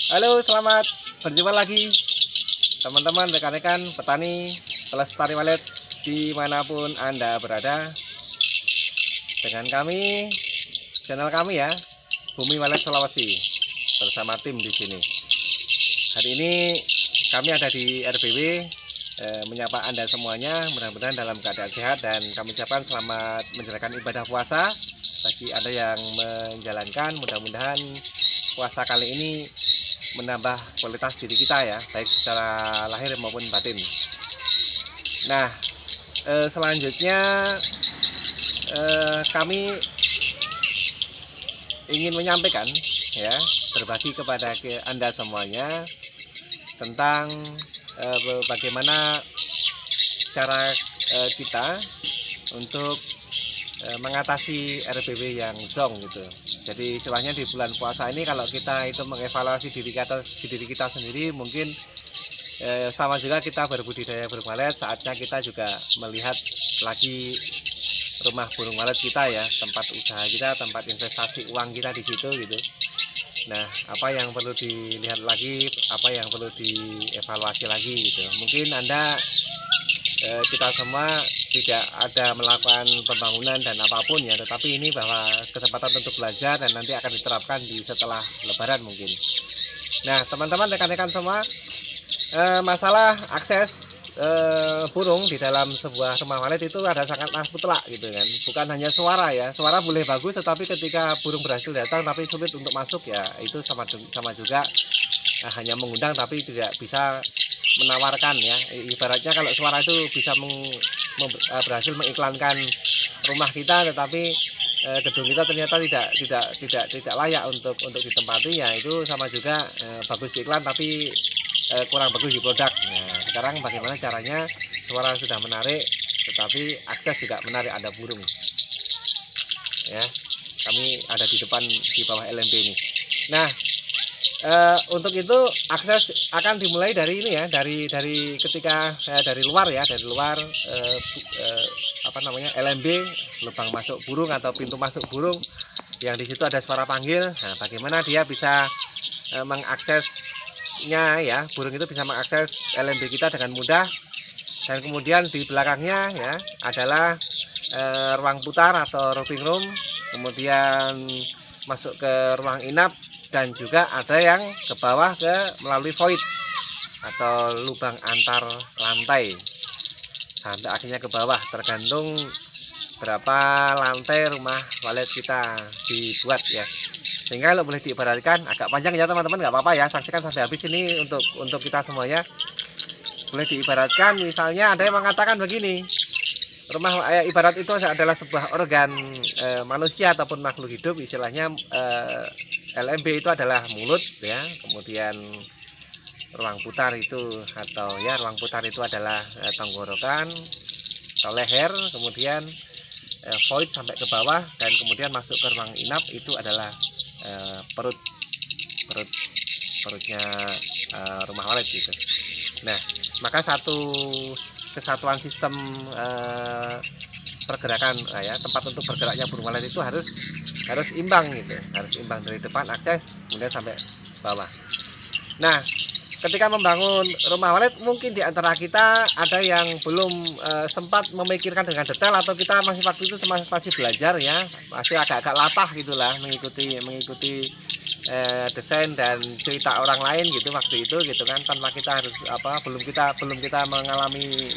Halo, selamat berjumpa lagi teman-teman, rekan-rekan petani pelestari walet dimanapun Anda berada. Dengan kami, channel kami ya, Bumi Walet Sulawesi, bersama tim di sini. Hari ini kami ada di RBW, menyapa Anda semuanya, mudah-mudahan dalam keadaan sehat dan kami ucapkan selamat menjalankan ibadah puasa bagi Anda yang menjalankan. Mudah-mudahan puasa kali ini menambah kualitas diri kita ya, baik secara lahir maupun batin. Nah, selanjutnya kami ingin menyampaikan ya, berbagi kepada Anda semuanya tentang bagaimana cara kita untuk mengatasi RBW yang zong gitu. Jadi istilahnya di bulan puasa ini kalau kita itu mengevaluasi diri kita sendiri, mungkin sama juga kita berbudidaya burung walet, saatnya kita juga melihat lagi rumah burung walet kita ya, tempat usaha kita, tempat investasi uang kita di situ gitu. Nah, apa yang perlu dilihat lagi, apa yang perlu dievaluasi lagi gitu. Mungkin Anda kita semua tidak ada melakukan pembangunan dan apapun ya, tetapi ini bahwa kesempatan untuk belajar dan nanti akan diterapkan di setelah Lebaran mungkin. Nah, teman-teman, rekan-rekan semua, masalah akses burung di dalam sebuah rumah walet itu ada sangat mutlak gitu kan. Bukan hanya suara ya, suara boleh bagus, tetapi ketika burung berhasil datang tapi sulit untuk masuk ya, itu sama juga hanya mengundang tapi tidak bisa menawarkan ya. Ibaratnya kalau suara itu bisa berhasil mengiklankan rumah kita, tetapi gedung kita ternyata tidak layak untuk ditempati ya, itu sama juga bagus di iklan tapi kurang bagus di produk. Nah, sekarang bagaimana caranya suara sudah menarik tetapi akses juga menarik, ada burung ya. Kami ada di depan di bawah LMB ini. Nah, untuk itu akses akan dimulai dari ini ya, dari ketika dari luar ya, dari luar apa namanya, LMB, lubang masuk burung atau pintu masuk burung yang di situ ada suara panggil. Nah, bagaimana dia bisa mengaksesnya ya, burung itu bisa mengakses LMB kita dengan mudah. Dan kemudian di belakangnya ya adalah ruang putar atau roving room, kemudian masuk ke ruang inap, dan juga ada yang ke bawah melalui void atau lubang antar lantai sampai akhirnya ke bawah, tergantung berapa lantai rumah walet kita dibuat ya. Sehingga kalau boleh diibaratkan, agak panjang ya teman-teman, nggak apa-apa ya, saksikan sampai habis ini untuk kita semuanya. Boleh diibaratkan, misalnya ada yang mengatakan begini, rumah ibarat itu adalah sebuah organ manusia ataupun makhluk hidup, istilahnya LMB itu adalah mulut ya, kemudian ruang putar itu atau ya ruang putar itu adalah tenggorokan atau leher, kemudian void sampai ke bawah, dan kemudian masuk ke ruang inap itu adalah perutnya rumah walet gitu. Nah, maka satu kesatuan sistem pergerakan ya, tempat untuk bergeraknya burung walet itu harus imbang gitu, harus imbang dari depan akses kemudian sampai bawah. Nah, ketika membangun rumah walet, mungkin di antara kita ada yang belum sempat memikirkan dengan detail, atau kita masih waktu itu masih belajar ya, masih agak-agak latah gitulah mengikuti desain dan cerita orang lain gitu waktu itu gitu kan, tanpa kita harus belum kita mengalami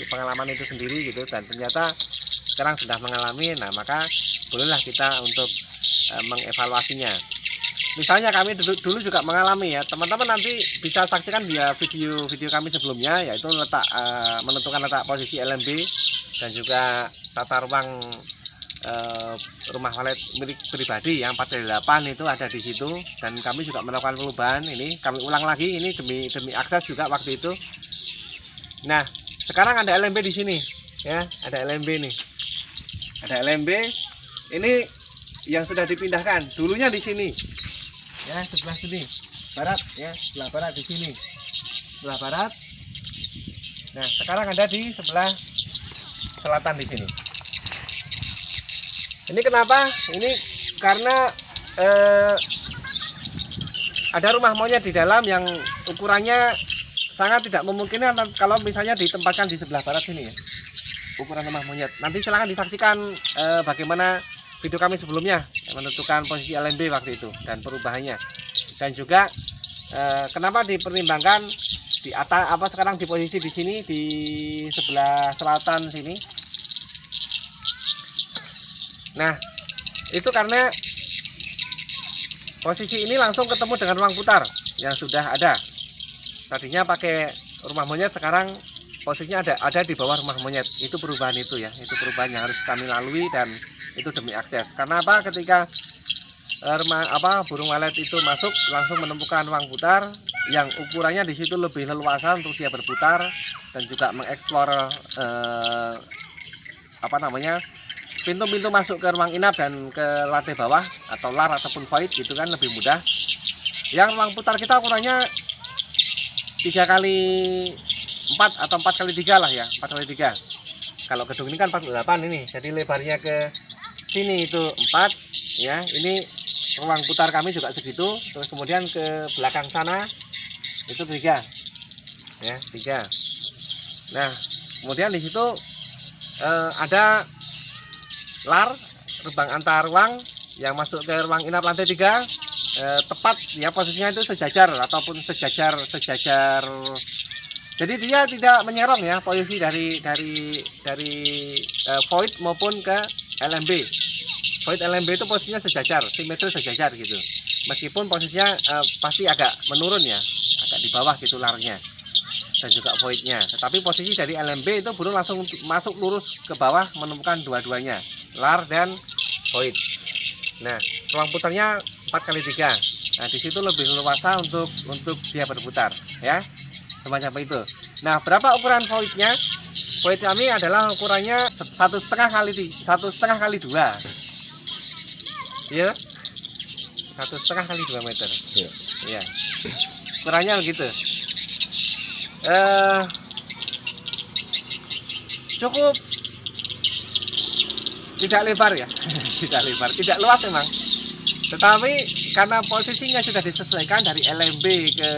pengalaman itu sendiri gitu, dan ternyata sekarang sudah mengalami. Nah, maka bolehlah kita untuk mengevaluasinya. Misalnya kami dulu juga mengalami ya, teman-teman nanti bisa saksikan via video kami sebelumnya, yaitu menentukan letak posisi LMB dan juga tata ruang rumah walet milik pribadi yang 4x8 itu ada di situ, dan kami juga melakukan perubahan. Ini kami ulang lagi ini demi akses juga waktu itu. Nah, sekarang ada LMB di sini ya, ada LMB nih, ada LMB ini yang sudah dipindahkan, dulunya di sini ya, sebelah sini barat ya, sebelah barat di sini, sebelah barat. Nah, sekarang ada di sebelah selatan di sini. Ini kenapa? Ini karena ada rumah monyet di dalam yang ukurannya sangat tidak memungkinkan kalau misalnya ditempatkan di sebelah barat sini ya, ukuran rumah monyet. Nanti silahkan disaksikan bagaimana video kami sebelumnya yang menentukan posisi LMB waktu itu dan perubahannya, dan juga kenapa dipertimbangkan di atas sekarang di posisi di sini di sebelah selatan sini. Nah, itu karena posisi ini langsung ketemu dengan ruang putar yang sudah ada. Tadinya pakai rumah monyet, sekarang posisinya ada di bawah rumah monyet. Itu perubahan itu ya, itu perubahan yang harus kami lalui dan itu demi akses. Karena apa? Ketika burung walet itu masuk langsung menemukan ruang putar yang ukurannya di situ lebih leluasa untuk dia berputar dan juga mengeksplor pintu-pintu masuk ke ruang inap dan ke lantai bawah atau lar ataupun void itu kan lebih mudah. Yang ruang putar kita ukurannya 3x4 atau 4x3 lah ya, 4x3. Kalau gedung ini kan 48 ini, jadi lebarnya ke sini itu 4 ya. Ini ruang putar kami juga segitu, terus kemudian ke belakang sana itu 3 ya, 3. Nah, kemudian di situ ada lar gerbang antar ruang yang masuk ke ruang inap lantai 3, tepat ya posisinya itu sejajar ataupun sejajar. Jadi dia tidak menyerong ya posisi dari void maupun ke LMB. Void LMB itu posisinya sejajar, simetris sejajar gitu. Meskipun posisinya pasti agak menurun ya, agak di bawah gitu larnya dan juga voidnya. Tetapi posisi dari LMB itu burung langsung masuk lurus ke bawah menemukan dua-duanya, lar dan void. Nah, ruang putarnya 4x3. Nah, di situ lebih leluasa untuk dia berputar ya. Semacam itu. Nah, berapa ukuran voidnya? Void kami adalah ukurannya 1,5 kali 2. Ya. 1,5 kali 2 meter. Ya. Ukurannya begitu. Cukup tidak lebar ya. Tidak lebar, tidak luas memang. Tetapi karena posisinya sudah disesuaikan dari LMB ke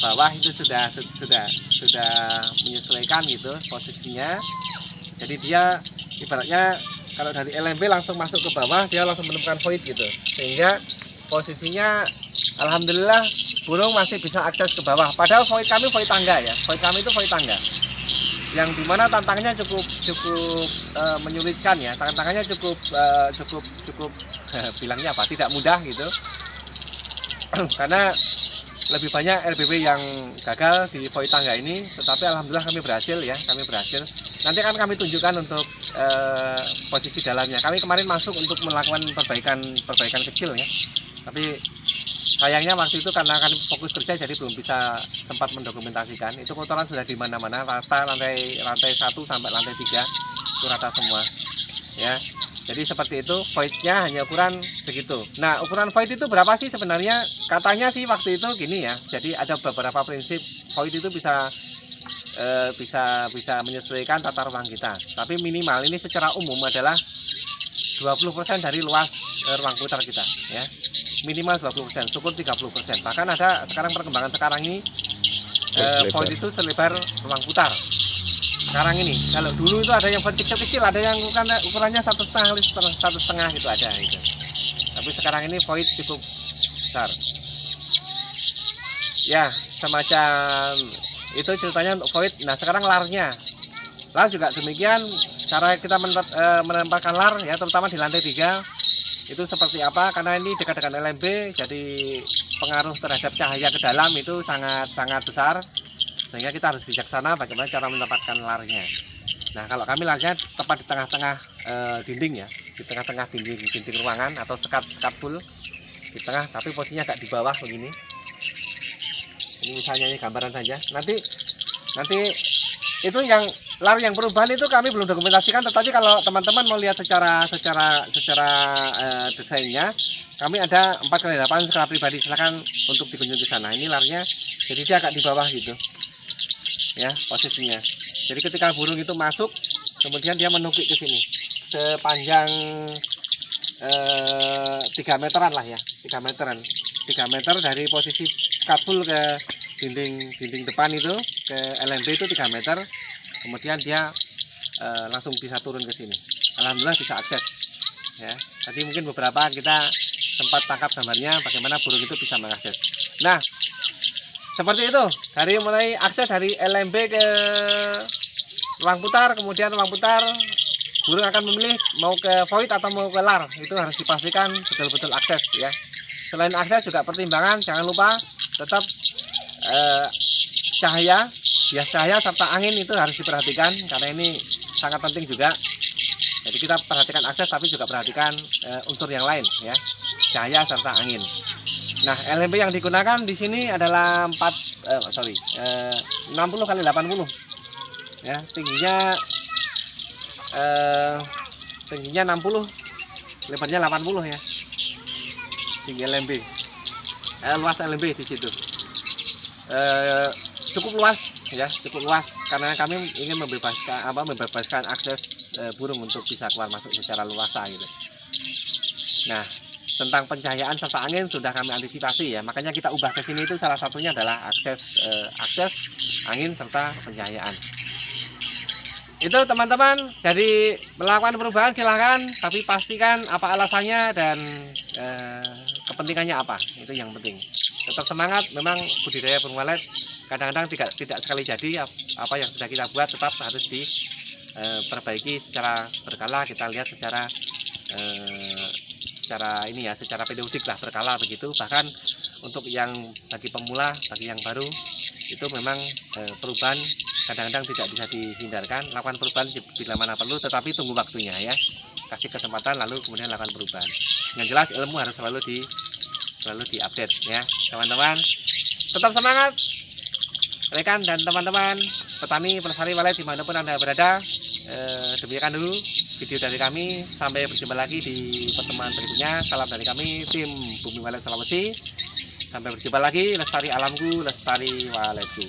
bawah itu sudah menyesuaikan gitu posisinya. Jadi dia ibaratnya kalau dari LMB langsung masuk ke bawah dia langsung menemukan void gitu. Sehingga posisinya alhamdulillah burung masih bisa akses ke bawah. Padahal void kami void tangga ya. Void kami itu void tangga. Yang dimana tantangannya cukup menyulitkan ya, tantangannya cukup bilangnya apa, tidak mudah gitu. Karena lebih banyak RBB yang gagal di void tangga ini, tetapi alhamdulillah kami berhasil ya, nanti akan kami tunjukkan untuk posisi dalamnya. Kami kemarin masuk untuk melakukan perbaikan kecil ya, tapi sayangnya waktu itu karena kami fokus kerja jadi belum bisa sempat mendokumentasikan. Itu kotoran sudah di mana-mana, rata lantai 1 sampai lantai 3 itu rata semua ya. Jadi seperti itu, voidnya hanya ukuran segitu. Nah, ukuran void itu berapa sih sebenarnya? Katanya sih waktu itu gini ya. Jadi ada beberapa prinsip void itu bisa menyesuaikan tata ruang kita. Tapi minimal ini secara umum adalah 20% dari luas ruang putar kita ya. Minimal 20%, syukur 30%. Bahkan ada perkembangan sekarang ini void itu selebar ruang putar. Sekarang ini, kalau dulu itu ada yang void kecil-kecil, ada yang ukurannya 1,5 gitu ada gitu. Tapi sekarang ini void cukup besar. Ya, semacam itu ceritanya untuk void. Nah, sekarang larnya. Lar juga demikian, cara kita menempatkan lar ya, terutama di lantai 3. Itu seperti apa? Karena ini dekat dengan LMB, jadi pengaruh terhadap cahaya ke dalam itu sangat besar, sehingga kita harus bijaksana bagaimana cara menempatkan larnya. Nah, kalau kami larnya tepat di tengah-tengah dinding ya, di tengah-tengah dinding ruangan atau sekat full di tengah, tapi posisinya agak di bawah begini. Ini misalnya ini gambaran saja. Nanti itu yang lar yang perubahan itu kami belum dokumentasikan, tetapi kalau teman-teman mau lihat secara desainnya, kami ada 4x8 skala pribadi, silakan untuk dikunjungi ke sana. Ini larnya, jadi dia agak di bawah gitu ya posisinya. Jadi ketika burung itu masuk, kemudian dia menukik ke sini sepanjang 3 meteran lah ya, 3 meteran. 3 meter dari posisi skapul ke dinding depan itu, ke LMB itu 3 meter. Kemudian dia langsung bisa turun ke sini. Alhamdulillah bisa akses. Ya, tadi mungkin beberapa kita sempat tangkap gambarnya bagaimana burung itu bisa mengakses. Nah, seperti itu dari mulai akses dari LMB ke ruang putar, kemudian ruang putar burung akan memilih mau ke void atau mau ke lar. Itu harus dipastikan betul-betul akses ya. Selain akses juga pertimbangan, jangan lupa tetap cahaya, bias cahaya serta angin itu harus diperhatikan karena ini sangat penting juga. Jadi kita perhatikan akses tapi juga perhatikan unsur yang lain ya, cahaya serta angin. Nah, LMB yang digunakan di sini adalah 60 kali 80 ya, tingginya 60, lebarnya 80 ya, tinggi LMB, luas LMB di situ cukup luas ya, cukup luas karena kami ingin membebaskan akses burung untuk bisa keluar masuk secara luasa gitu. Nah, tentang pencahayaan serta angin sudah kami antisipasi ya, makanya kita ubah ke sini itu salah satunya adalah akses angin serta pencahayaan. Itu teman-teman, jadi melakukan perubahan silahkan, tapi pastikan apa alasannya dan kepentingannya apa, itu yang penting. Tetap semangat, memang budidaya burung walet kadang-kadang tidak sekali jadi. Apa yang sudah kita buat tetap harus diperbaiki secara berkala, kita lihat secara periodik lah, berkala begitu. Bahkan untuk yang bagi pemula, bagi yang baru itu memang perubahan kadang-kadang tidak bisa dihindarkan. Lakukan perubahan bila mana perlu, tetapi tunggu waktunya ya, kasih kesempatan lalu kemudian lakukan perubahan. Yang jelas ilmu harus selalu diupdate ya teman-teman. Tetap semangat rekan dan teman-teman petani pelestari walet dimanapun Anda berada. Demikian dulu video dari kami, sampai berjumpa lagi di pertemuan berikutnya. Salam dari kami tim Bumi Walet Sulawesi. Sampai berjumpa lagi, lestari alamku, lestari waletku.